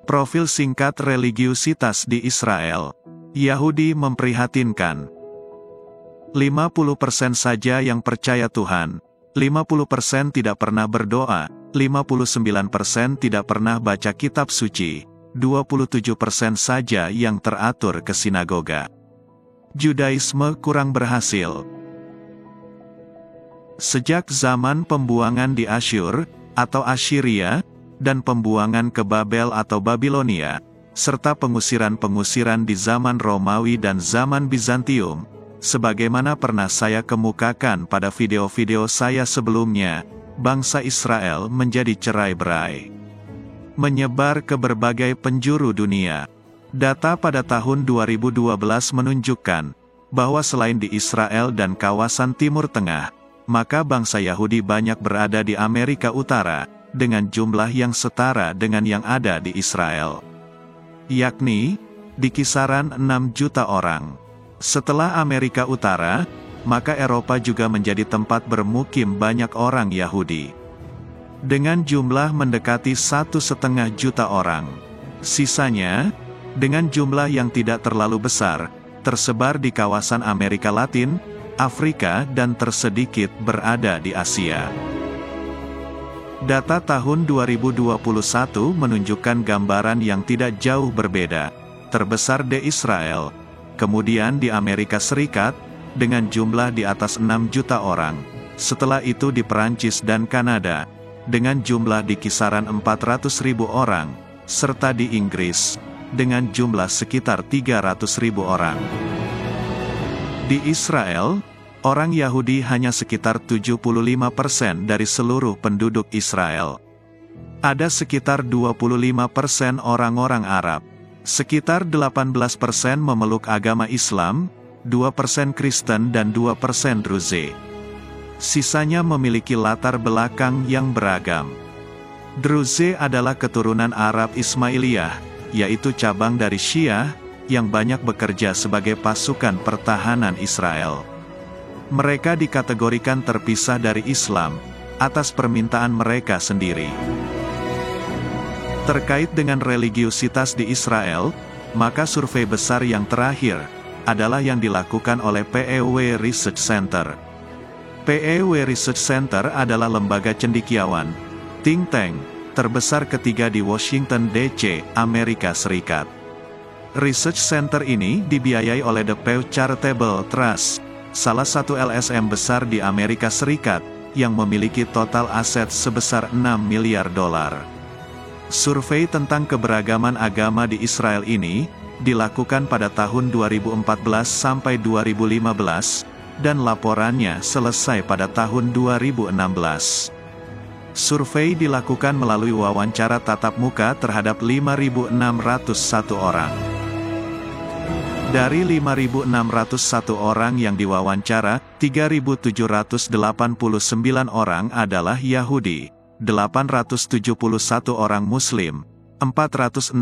Profil singkat religiusitas di Israel. Yahudi memprihatinkan. 50% saja yang percaya Tuhan. 50% tidak pernah berdoa. 59% tidak pernah baca kitab suci. 27% saja yang teratur ke sinagoga. Judaisme kurang berhasil. Sejak zaman pembuangan di Asyur, atau Assyria, dan pembuangan ke Babel atau Babilonia, serta pengusiran-pengusiran di zaman Romawi dan zaman Bizantium, sebagaimana pernah saya kemukakan pada video-video saya sebelumnya, bangsa Israel menjadi cerai-berai. Menyebar ke berbagai penjuru dunia. Data pada tahun 2012 menunjukkan, bahwa selain di Israel dan kawasan Timur Tengah, maka bangsa Yahudi banyak berada di Amerika Utara, dengan jumlah yang setara dengan yang ada di Israel. Yakni, di kisaran 6 juta orang. Setelah Amerika Utara, maka Eropa juga menjadi tempat bermukim banyak orang Yahudi. Dengan jumlah mendekati 1,5 juta orang. Sisanya, dengan jumlah yang tidak terlalu besar, tersebar di kawasan Amerika Latin, Afrika dan tersedikit berada di Asia. Data tahun 2021 menunjukkan gambaran yang tidak jauh berbeda. Terbesar di Israel, kemudian di Amerika Serikat, dengan jumlah di atas 6 juta orang. Setelah itu di Perancis dan Kanada, dengan jumlah di kisaran 400.000 orang, serta di Inggris, dengan jumlah sekitar 300.000 orang. Di Israel, orang Yahudi hanya sekitar 75% dari seluruh penduduk Israel. Ada sekitar 25% orang-orang Arab. Sekitar 18% memeluk agama Islam, 2% Kristen dan 2% Druze. Sisanya memiliki latar belakang yang beragam. Druze adalah keturunan Arab Ismailiyah, yaitu cabang dari Syiah, yang banyak bekerja sebagai pasukan pertahanan Israel. Mereka dikategorikan terpisah dari Islam, atas permintaan mereka sendiri. Terkait dengan religiusitas di Israel, maka survei besar yang terakhir, adalah yang dilakukan oleh Pew Research Center. Pew Research Center adalah lembaga cendekiawan, think tank, terbesar ketiga di Washington DC, Amerika Serikat. Research Center ini dibiayai oleh The Pew Charitable Trust, salah satu LSM besar di Amerika Serikat, yang memiliki total aset sebesar $6 miliar. Survei tentang keberagaman agama di Israel ini, dilakukan pada tahun 2014 sampai 2015, dan laporannya selesai pada tahun 2016. Survei dilakukan melalui wawancara tatap muka terhadap 5.601 orang. Dari 5.601 orang yang diwawancara, 3.789 orang adalah Yahudi, 871 orang Muslim, 468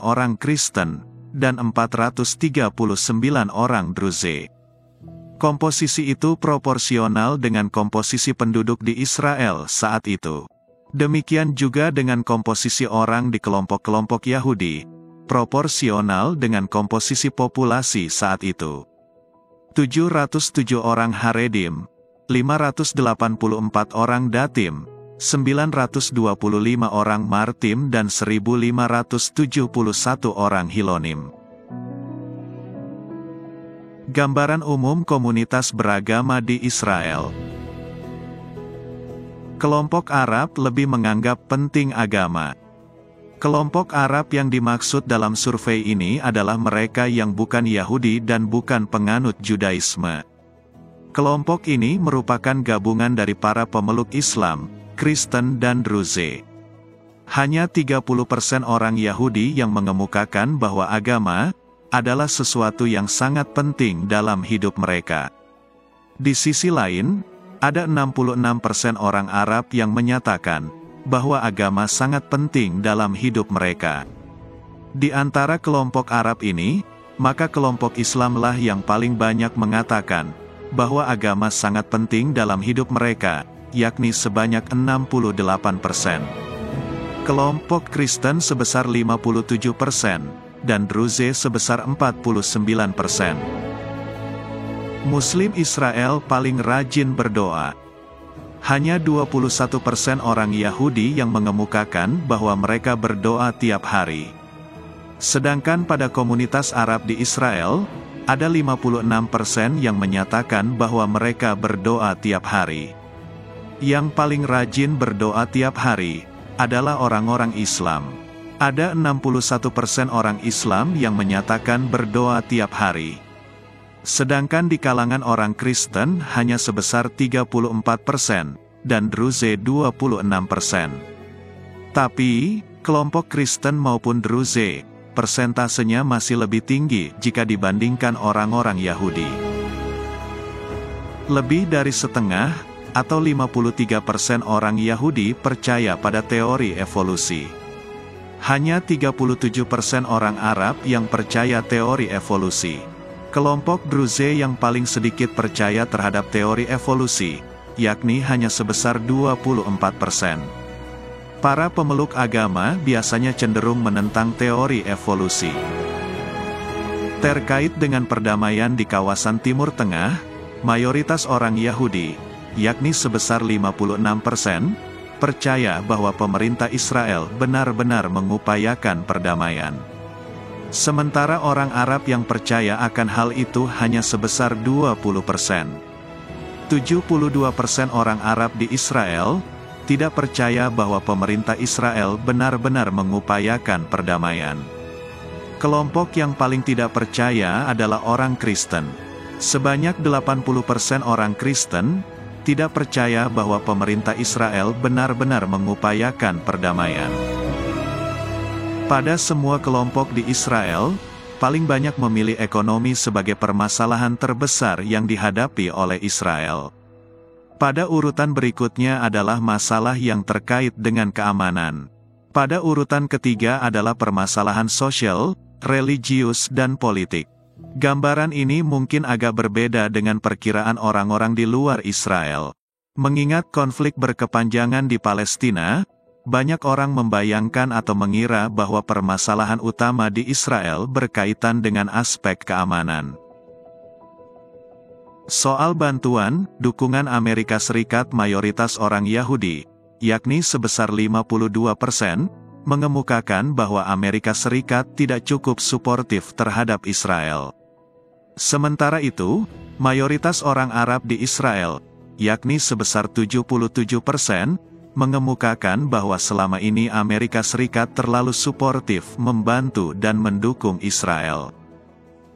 orang Kristen, dan 439 orang Druze. Komposisi itu proporsional dengan komposisi penduduk di Israel saat itu. Demikian juga dengan komposisi orang di kelompok-kelompok Yahudi, proporsional dengan komposisi populasi saat itu. 707 orang Haredim, 584 orang Datim, 925 orang Martim dan 1571 orang Hilonim. Gambaran umum komunitas beragama di Israel. Kelompok Arab lebih menganggap penting agama. Kelompok Arab yang dimaksud dalam survei ini adalah mereka yang bukan Yahudi dan bukan penganut Judaisme. Kelompok ini merupakan gabungan dari para pemeluk Islam, Kristen dan Druze. Hanya 30% orang Yahudi yang mengemukakan bahwa agama adalah sesuatu yang sangat penting dalam hidup mereka. Di sisi lain, ada 66% orang Arab yang menyatakan bahwa agama sangat penting dalam hidup mereka. Di antara kelompok Arab ini, maka kelompok Islamlah yang paling banyak mengatakan bahwa agama sangat penting dalam hidup mereka, yakni sebanyak 68%. Kelompok Kristen sebesar 57%, dan Druze sebesar 49%. Muslim Israel paling rajin berdoa. Hanya 21% orang Yahudi yang mengemukakan bahwa mereka berdoa tiap hari. Sedangkan pada komunitas Arab di Israel, ada 56% yang menyatakan bahwa mereka berdoa tiap hari. Yang paling rajin berdoa tiap hari adalah orang-orang Islam. Ada 61% orang Islam yang menyatakan berdoa tiap hari. Sedangkan di kalangan orang Kristen hanya sebesar 34%, dan Druze 26%. Tapi, kelompok Kristen maupun Druze, persentasenya masih lebih tinggi jika dibandingkan orang-orang Yahudi. Lebih dari setengah, atau 53% orang Yahudi percaya pada teori evolusi. Hanya 37% orang Arab yang percaya teori evolusi. Kelompok Druze yang paling sedikit percaya terhadap teori evolusi, yakni hanya sebesar 24%. Para pemeluk agama biasanya cenderung menentang teori evolusi. Terkait dengan perdamaian di kawasan Timur Tengah, mayoritas orang Yahudi, yakni sebesar 56%, percaya bahwa pemerintah Israel benar-benar mengupayakan perdamaian. Sementara orang Arab yang percaya akan hal itu hanya sebesar 20%. 72% orang Arab di Israel tidak percaya bahwa pemerintah Israel benar-benar mengupayakan perdamaian. Kelompok yang paling tidak percaya adalah orang Kristen. Sebanyak 80% orang Kristen tidak percaya bahwa pemerintah Israel benar-benar mengupayakan perdamaian. Pada semua kelompok di Israel, paling banyak memilih ekonomi sebagai permasalahan terbesar yang dihadapi oleh Israel. Pada urutan berikutnya adalah masalah yang terkait dengan keamanan. Pada urutan ketiga adalah permasalahan sosial, religius dan politik. Gambaran ini mungkin agak berbeda dengan perkiraan orang-orang di luar Israel. Mengingat konflik berkepanjangan di Palestina, banyak orang membayangkan atau mengira bahwa permasalahan utama di Israel berkaitan dengan aspek keamanan. Soal bantuan, dukungan Amerika Serikat mayoritas orang Yahudi, yakni sebesar 52%, mengemukakan bahwa Amerika Serikat tidak cukup suportif terhadap Israel. Sementara itu, mayoritas orang Arab di Israel, yakni sebesar 77%, mengemukakan bahwa selama ini Amerika Serikat terlalu suportif membantu dan mendukung Israel.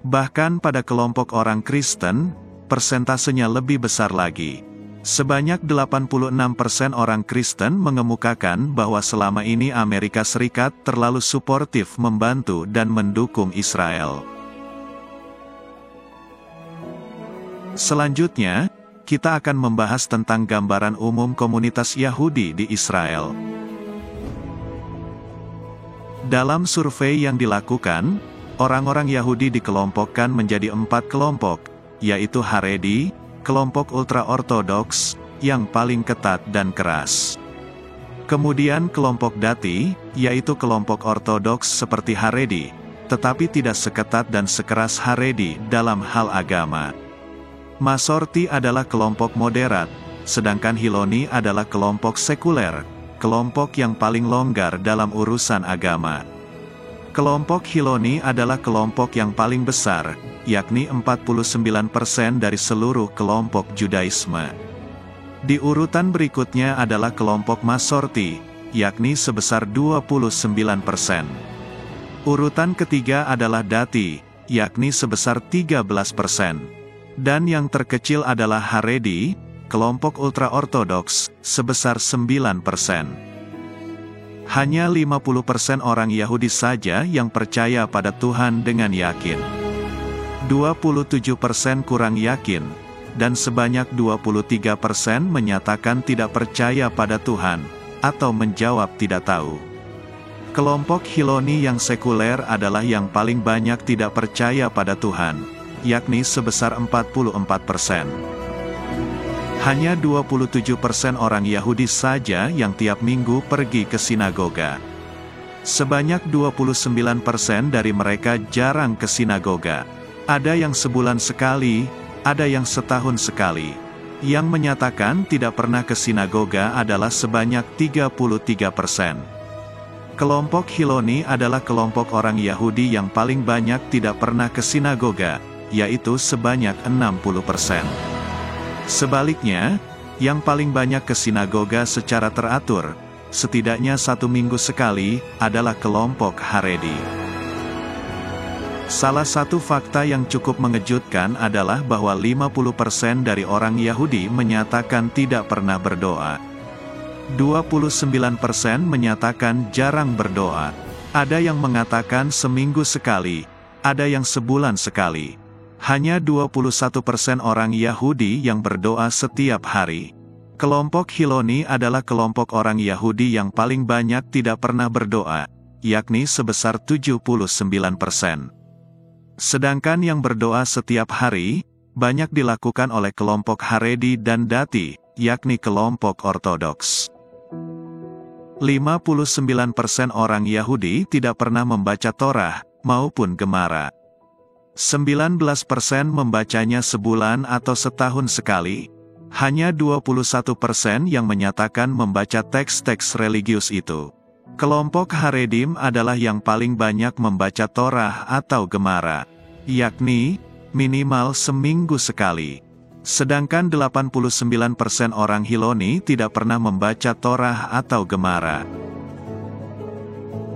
Bahkan pada kelompok orang Kristen, persentasenya lebih besar lagi. Sebanyak 86% orang Kristen mengemukakan bahwa selama ini Amerika Serikat terlalu suportif membantu dan mendukung Israel. Selanjutnya, kita akan membahas tentang gambaran umum komunitas Yahudi di Israel. Dalam survei yang dilakukan, orang-orang Yahudi dikelompokkan menjadi 4 kelompok, yaitu Haredi, kelompok ultra-ortodoks, yang paling ketat dan keras. Kemudian kelompok Dati, yaitu kelompok ortodoks seperti Haredi, tetapi tidak seketat dan sekeras Haredi dalam hal agama. Masorti adalah kelompok moderat, sedangkan Hiloni adalah kelompok sekuler, kelompok yang paling longgar dalam urusan agama. Kelompok Hiloni adalah kelompok yang paling besar, yakni 49% dari seluruh kelompok Judaisme. Di urutan berikutnya adalah kelompok Masorti, yakni sebesar 29%. Urutan ketiga adalah Dati, yakni sebesar 13%. Dan yang terkecil adalah Haredi, kelompok ultra-ortodoks, sebesar 9%. Hanya 50% orang Yahudi saja yang percaya pada Tuhan dengan yakin. 27% kurang yakin, dan sebanyak 23% menyatakan tidak percaya pada Tuhan, atau menjawab tidak tahu. Kelompok Hiloni yang sekuler adalah yang paling banyak tidak percaya pada Tuhan, yakni sebesar 44%. Hanya 27% orang Yahudi saja yang tiap minggu pergi ke sinagoga. Sebanyak 29% dari mereka jarang ke sinagoga. Ada yang sebulan sekali, ada yang setahun sekali. Yang menyatakan tidak pernah ke sinagoga adalah sebanyak 33%. Kelompok Hiloni adalah kelompok orang Yahudi yang paling banyak tidak pernah ke sinagoga, yaitu sebanyak 60%. Sebaliknya, yang paling banyak ke sinagoga secara teratur, setidaknya 1 minggu sekali, adalah kelompok Haredi. Salah satu fakta yang cukup mengejutkan adalah bahwa 50% dari orang Yahudi menyatakan tidak pernah berdoa. 29% menyatakan jarang berdoa. Ada yang mengatakan seminggu sekali, ada yang sebulan sekali. Hanya 21% orang Yahudi yang berdoa setiap hari. Kelompok Hiloni adalah kelompok orang Yahudi yang paling banyak tidak pernah berdoa, yakni sebesar 79%. Sedangkan yang berdoa setiap hari, banyak dilakukan oleh kelompok Haredi dan Dati, yakni kelompok Ortodoks. 59% orang Yahudi tidak pernah membaca Torah, maupun Gemara. 19% membacanya sebulan atau setahun sekali. Hanya 21% yang menyatakan membaca teks-teks religius itu. Kelompok Haredim adalah yang paling banyak membaca Torah atau Gemara, yakni minimal seminggu sekali. Sedangkan 89% orang Hiloni tidak pernah membaca Torah atau Gemara.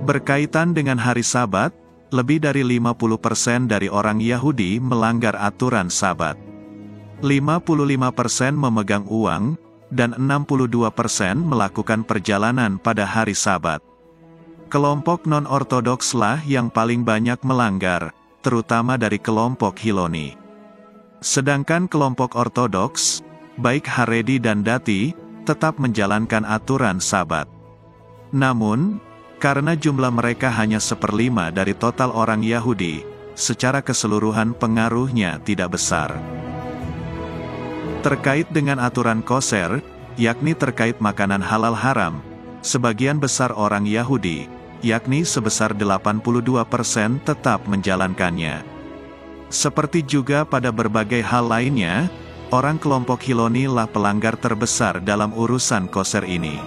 Berkaitan dengan hari Sabat, lebih dari 50% dari orang Yahudi melanggar aturan Sabat. 55% memegang uang, dan 62% melakukan perjalanan pada hari Sabat. Kelompok non-ortodokslah yang paling banyak melanggar, terutama dari kelompok Hiloni. Sedangkan kelompok ortodoks, baik Haredi dan Dati, tetap menjalankan aturan Sabat. Namun, karena jumlah mereka hanya 1/5 dari total orang Yahudi, secara keseluruhan pengaruhnya tidak besar. Terkait dengan aturan koser, yakni terkait makanan halal haram, sebagian besar orang Yahudi, yakni sebesar 82% tetap menjalankannya. Seperti juga pada berbagai hal lainnya, orang kelompok Hiloni lah pelanggar terbesar dalam urusan koser ini.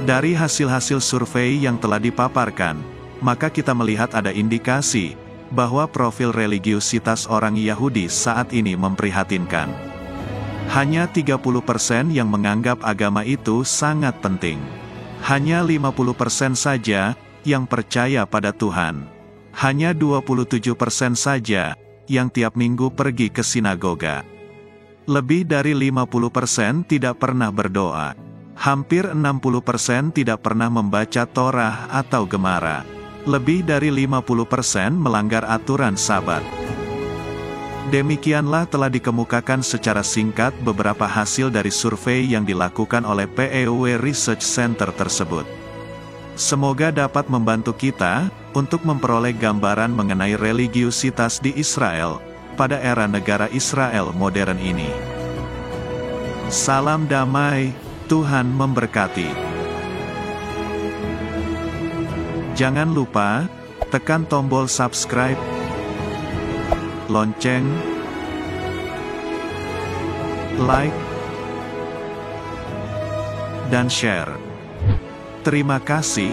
Dari hasil-hasil survei yang telah dipaparkan, maka kita melihat ada indikasi bahwa profil religiusitas orang Yahudi saat ini memprihatinkan. Hanya 30% yang menganggap agama itu sangat penting. Hanya 50% saja yang percaya pada Tuhan. Hanya 27% saja yang tiap minggu pergi ke sinagoga. Lebih dari 50% tidak pernah berdoa. Hampir 60% tidak pernah membaca Torah atau Gemara. Lebih dari 50% melanggar aturan Sabat. Demikianlah telah dikemukakan secara singkat beberapa hasil dari survei yang dilakukan oleh PEW Research Center tersebut. Semoga dapat membantu kita untuk memperoleh gambaran mengenai religiusitas di Israel pada era negara Israel modern ini. Salam damai. Tuhan memberkati. Jangan lupa, tekan tombol subscribe, lonceng, like, dan share. Terima kasih.